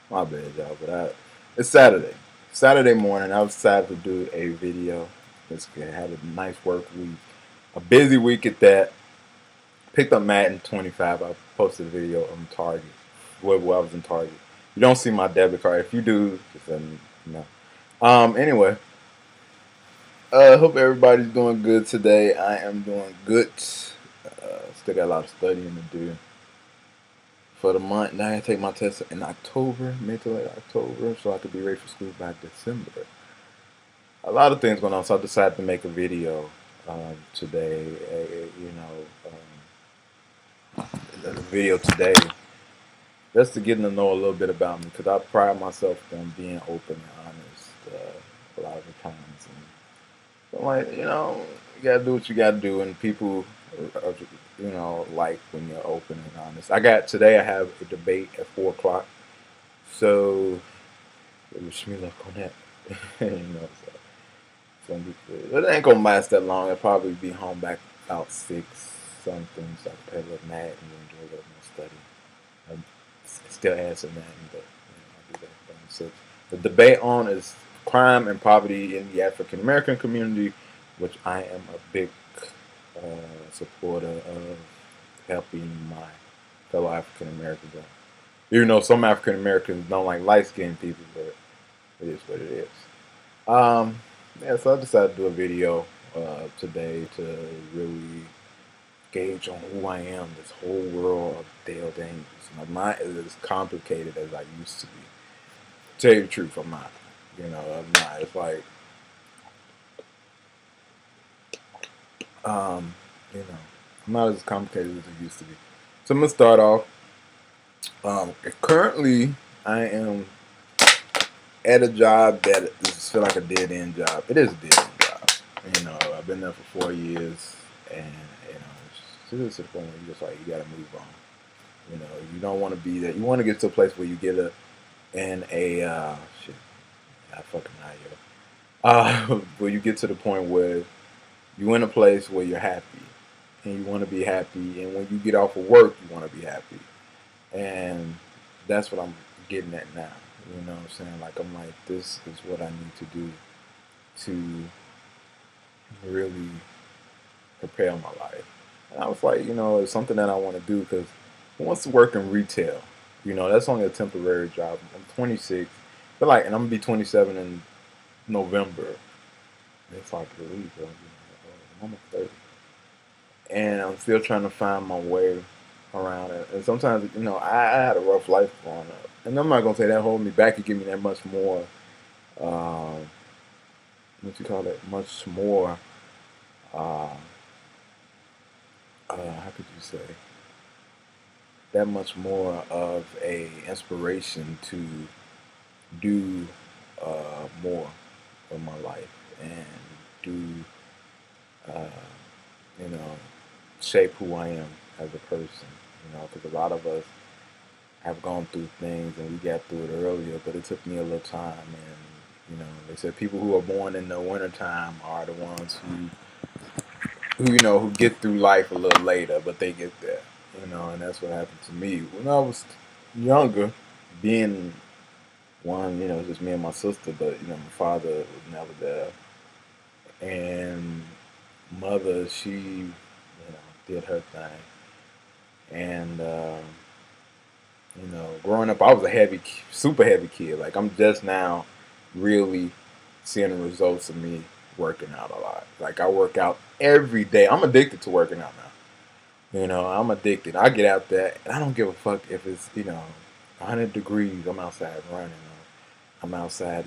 My bad, y'all, but it's Saturday. Saturday morning, I was decided to do a video. Had a nice work week, a busy week at that. Picked up Madden 25. I posted a video on Target, where I was in Target. You don't see my debit card. If you do, just let me know. Anyway, hope everybody's doing good today. I am doing good. Still got a lot of studying to do for the month. Now I gotta take my test in October, mid to late October, so I could be ready for school by December. A lot of things going on, so I decided to make a video today. A video today, just to get to know a little bit about me, because I pride myself on being open and honest a lot of the times. And so, like, you gotta do what you gotta do, and people, like when you're open and honest. Today I have a debate at 4 o'clock, so wish me luck on that. So it's gonna be good. It ain't gonna last that long. I'll probably be home back about 6 something, so I can play a little Madden and do a little more study. I still answer Madden, but I'll do that around 6. The debate on is crime and poverty in the African American community, which I am a big supporter of helping my fellow African Americans out. Even though some African Americans don't like light skinned people, but it is what it is. So I decided to do a video today to really gauge on who I am. This whole world of Dale Daniels. My mind is as complicated as I used to be. To tell you the truth, I'm not. I'm not. It's like, I'm not as complicated as I used to be. So I'm gonna start off. Currently, I am at a job that just feel like a dead end job. It is a dead end job. I've been there for 4 years, and it's to the point where you just like you gotta move on. You don't want to be there. You want to get to a place where you get shit. I fucking not yo. Where you get to the point where you're in a place where you're happy, and you want to be happy, and when you get off of work, you want to be happy, and that's what I'm getting at now. You know what I'm saying? Like, I'm like, this is what I need to do to really prepare my life. And I was like, it's something that I want to do because who wants to work in retail? That's only a temporary job. I'm 26, and I'm gonna be 27 in November. It's hard to believe, bro. I'm almost 30, and I'm still trying to find my way around it. And sometimes, I had a rough life growing up, and I'm not gonna say that hold me back and give me that much more. What you call it? Much more. How could you say that much more of a inspiration to do more in my life and do uh, you know shape who I am as a person. Because a lot of us have gone through things and we got through it earlier, but it took me a little time. And they said people who are born in the wintertime are the ones who get through life a little later, but they get there. And that's what happened to me when I was younger. Being one, just me and my sister, but my father was never there, and mother, she did her thing, and growing up, I was a super heavy kid. Like, I'm just now really seeing the results of me working out a lot. Like, I work out every day. I'm addicted to working out now. I'm addicted. I get out there, and I don't give a fuck if it's 100 degrees. I'm outside running. I'm outside,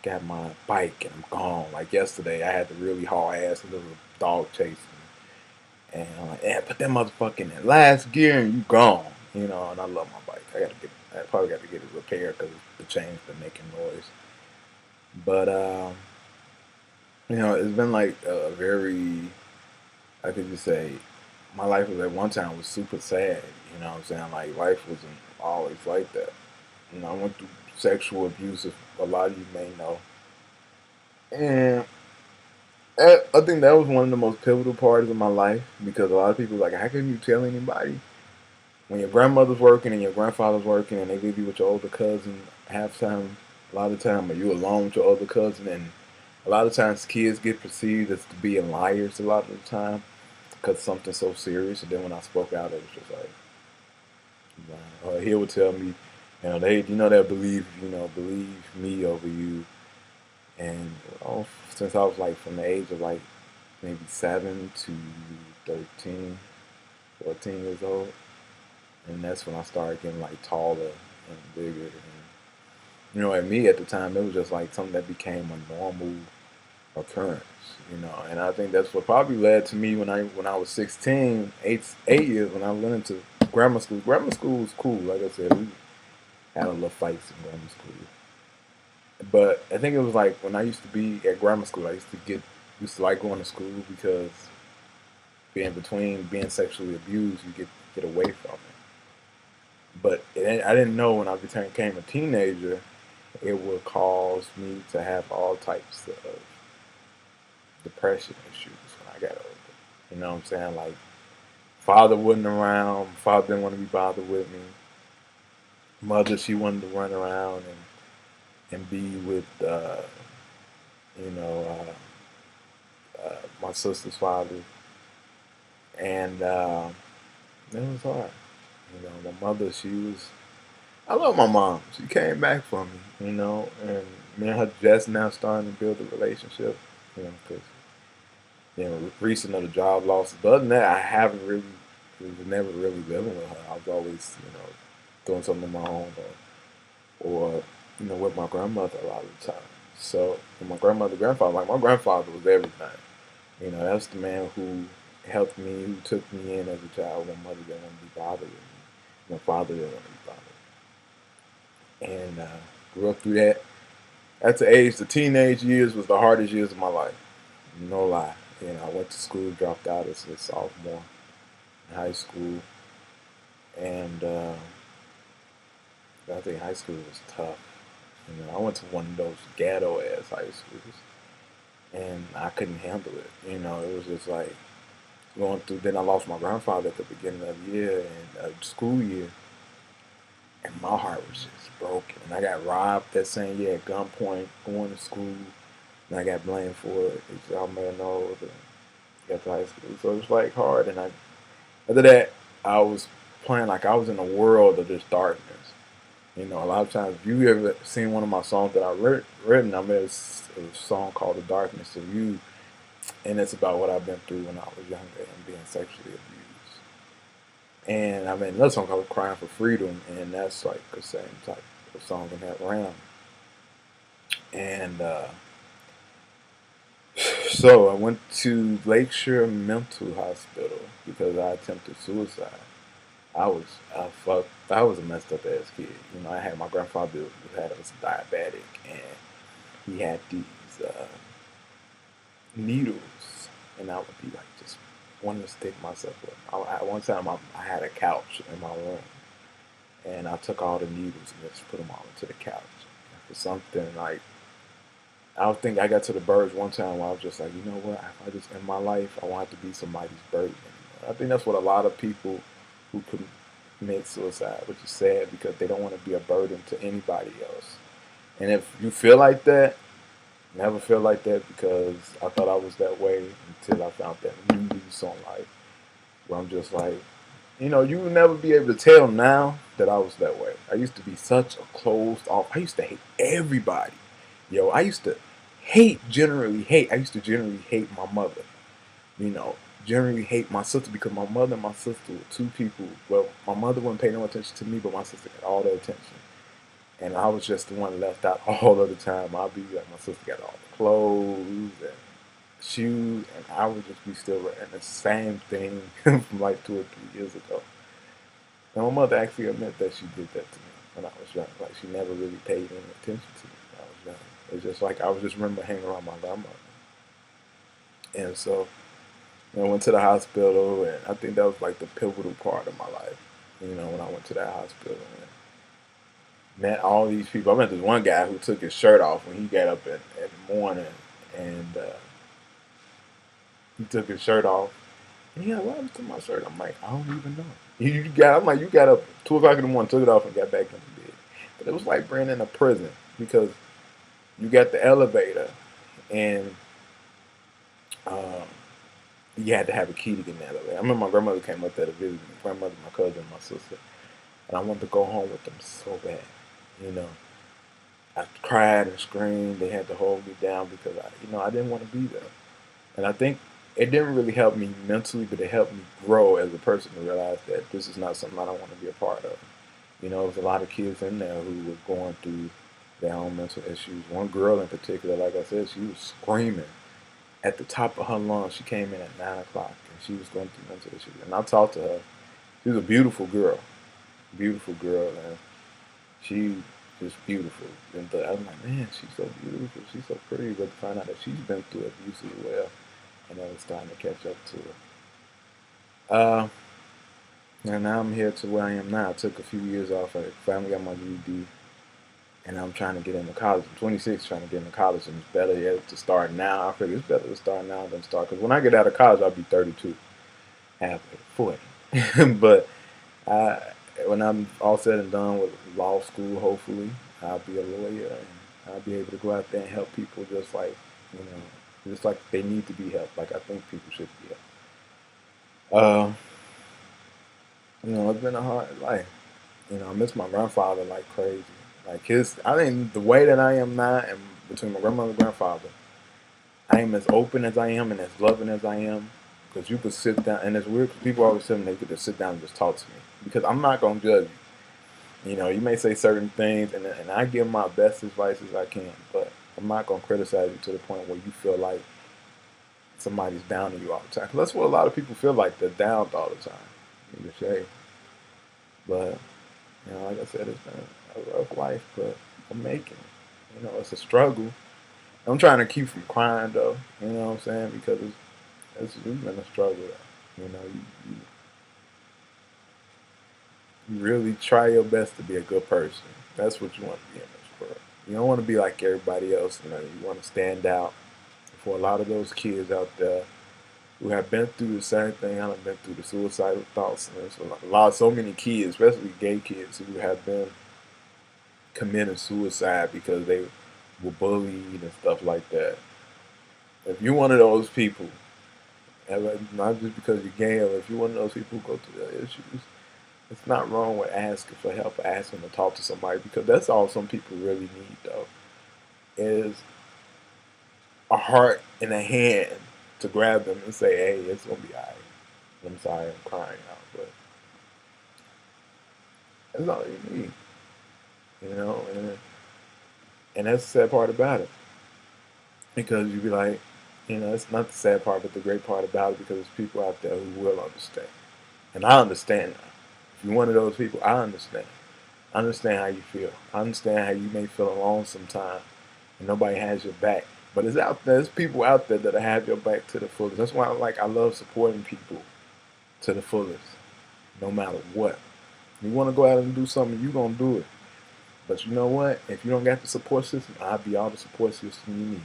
got my bike, and I'm gone. Like yesterday, I had to really haul ass, a little dog chasing me. And I'm like, yeah, put that motherfucker in that last gear, and you gone. And I love my bike. I probably got to get it repaired because the chain's been making noise. But it's been like a very, I could just say, my life was at one time was super sad. You know what I'm saying? Like, life wasn't always like that. I went through sexual abuse, as a lot of you may know, and I think that was one of the most pivotal parts of my life because a lot of people were like, how can you tell anybody? when your grandmother's working and your grandfather's working and they leave you with your older cousin half time, a lot of time, or you alone with your older cousin, and a lot of times kids get perceived as to being liars a lot of the time because something so serious. And then when I spoke out, it was just like, he would tell me, they'll believe me over you. And since I was like from the age of like maybe 7 to 13, 14 years old, and that's when I started getting like taller and bigger. And at me at the time, it was just like something that became a normal occurrence. And I think that's what probably led to me when I was 16, 8 years when I went into grammar school. Grammar school was cool. Like I said, we had a little fights in grammar school. But I think it was like when I used to be at grammar school, I used to like going to school because being between being sexually abused, you get away from it. But I didn't know when I became a teenager, it would cause me to have all types of depression issues when I got older. You know what I'm saying? Like, father wasn't around. Father didn't want to be bothered with me. Mother, she wanted to run around and be with, you know, my sister's father. And it was hard. My mother, I love my mom. She came back for me, and me and her just now starting to build a relationship, because, recent of the job losses. But other than that, I haven't really, was never really living with her. I was always, doing something on my own or with my grandmother a lot of the time. So, my grandfather, like my grandfather was everything. That's the man who helped me, who took me in as a child. My mother didn't want to be bothered with me. My father didn't want to be bothered. And grew up through that. At the teenage years was the hardest years of my life. No lie. I went to school, dropped out as a sophomore in high school. And I think high school was tough. I went to one of those ghetto-ass high schools. And I couldn't handle it. It was just like going through. Then I lost my grandfather at the beginning of the year and school year, and my heart was just broken. And I got robbed that same year at gunpoint going to school, and I got blamed for it. Y'all may know that got to high school, so it was like hard. And after that, I was playing like I was in a world of just darkness. A lot of times, if you ever seen one of my songs that I written, I made a song called "The Darkness of You," and it's about what I've been through when I was younger and being sexually abused. And I made another song called "Crying for Freedom," and that's like the same type of song in that round. And so I went to Lakeshore Mental Hospital because I attempted suicide. I was a messed up ass kid. I had my grandfather who was diabetic, and he had these needles, and I would be like just wanting to stick myself with. At one time, I had a couch in my room, and I took all the needles and just put them all into the couch. And for something like, I got to the birds one time where I was just like, you know what? If I just in my life, I want to be somebody's burden. I think that's what a lot of people who commit suicide, which is sad because they don't want to be a burden to anybody else. And if you feel like that, never feel like that, because I thought I was that way until I found that new lease on life, where I'm just like, you will never be able to tell now that I was that way. I used to be such a closed off. I used to hate everybody. I used to generally hate. I used to generally hate my mother. Generally hate my sister because my mother and my sister were two people. Well, my mother wouldn't pay no attention to me, but my sister got all the attention. And I was just the one left out all of the time. I'd be like, my sister got all the clothes and shoes, and I would just be still wearing the same thing from like 2 or 3 years ago. And my mother actually admitted that she did that to me when I was young. Like, she never really paid any attention to me when I was young. It's just like I was just remember hanging around my grandmother. And so I went to the hospital, and I think that was like the pivotal part of my life. When I went to that hospital and met all these people. I met this one guy who took his shirt off when he got up in the morning, and he took his shirt off. And he had, what happened to my shirt? I'm like, I don't even know. You got, I'm like, you got up 2 o'clock in the morning, took it off, and got back in the bed. But it was like being in a prison because you got the elevator, and um, you had to have a key to get in the elevator. I remember my grandmother came up there to visit me, my grandmother, my cousin, my sister, and I wanted to go home with them so bad. You know, I cried and screamed. They had to hold me down because I didn't want to be there. And I think it didn't really help me mentally, but it helped me grow as a person to realize that this is not something I don't want to be a part of. There was a lot of kids in there who were going through their own mental issues. One girl in particular, like I said, she was screaming at the top of her lungs. She came in at 9 o'clock and she was going through mental issues. And I talked to her. She was a beautiful girl, and she was beautiful. And I'm like, man, she's so beautiful, she's so pretty. But to find out that she's been through abuse as well, and I was starting to catch up to her. And now I'm here to where I am now. I took a few years off. I finally got my GED, and I'm trying to get into college. I'm 26, trying to get into college, and it's better yet to start now. I figure it's better to start now than start, because when I get out of college, I'll be 32, halfway, 40. But I, when I'm all said and done with law school, hopefully, I'll be a lawyer, and I'll be able to go out there and help people just like they need to be helped, like I think people should be helped. Uh, it's been a hard life. I miss my grandfather like crazy. Like I think the way that I am now, and between my grandmother and grandfather, I am as open as I am and as loving as I am. Because you could sit down, and it's weird because people always tell me they could just sit down and just talk to me. Because I'm not going to judge you. You may say certain things, and I give my best advice as I can, but I'm not going to criticize you to the point where you feel like somebody's down on you all the time. 'Cause that's what a lot of people feel like. They're down all the time. You can say. But, like I said, it's been a rough life, but I'm making it. It's a struggle. I'm trying to keep from crying, though. You know what I'm saying? Because it's been a struggle. You really try your best to be a good person. That's what you want to be in this world. You don't want to be like everybody else. You want to stand out. For a lot of those kids out there who have been through the same thing, I've been through the suicidal thoughts, and so many kids, especially gay kids, who have been committing suicide because they were bullied and stuff like that. If you're one of those people, not just because you're gay, or if you're one of those people who go through their issues, it's not wrong with asking for help, asking to talk to somebody, because that's all some people really need, though, is a heart and a hand to grab them and say, hey, it's going to be all right. I'm sorry, I'm crying out, but that's all you need, and that's the sad part about it, because you be like, it's not the sad part, but the great part about it, because there's people out there who will understand, and I understand now. If you're one of those people, I understand. I understand how you feel. I understand how you may feel alone sometimes and nobody has your back. But it's out there. There's people out there that have your back to the fullest. That's why I love supporting people to the fullest, no matter what. You want to go out and do something, you're going to do it. But you know what? If you don't got the support system, I'll be all the support system you need.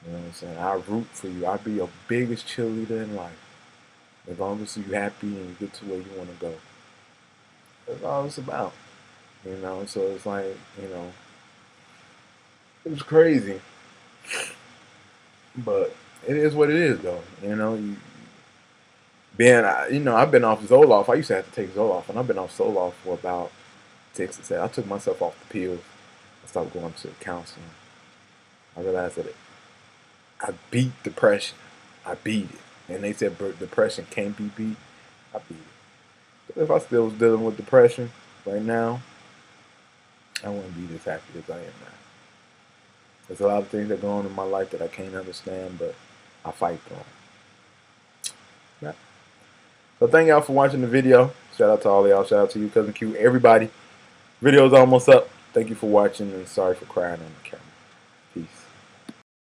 You know what I'm saying? I'll root for you. I'll be your biggest cheerleader in life. As long as you're happy and you get to where you want to go. That's all it's about. So it's like, it was crazy. But it is what it is, though. I've been off Zoloft. I used to have to take Zoloft, and I've been off Zoloft for about 6 to 7. I took myself off the pills. I started going to counseling. I realized that I beat depression. I beat it. And they said depression can't be beat. I beat it. But if I still was dealing with depression right now, I wouldn't be this happy as I am now. There's a lot of things that go on in my life that I can't understand, but I fight through them. Yeah. So thank y'all for watching the video. Shout out to all y'all. Shout out to you, Cousin Q, everybody. Video's almost up. Thank you for watching, and sorry for crying on the camera.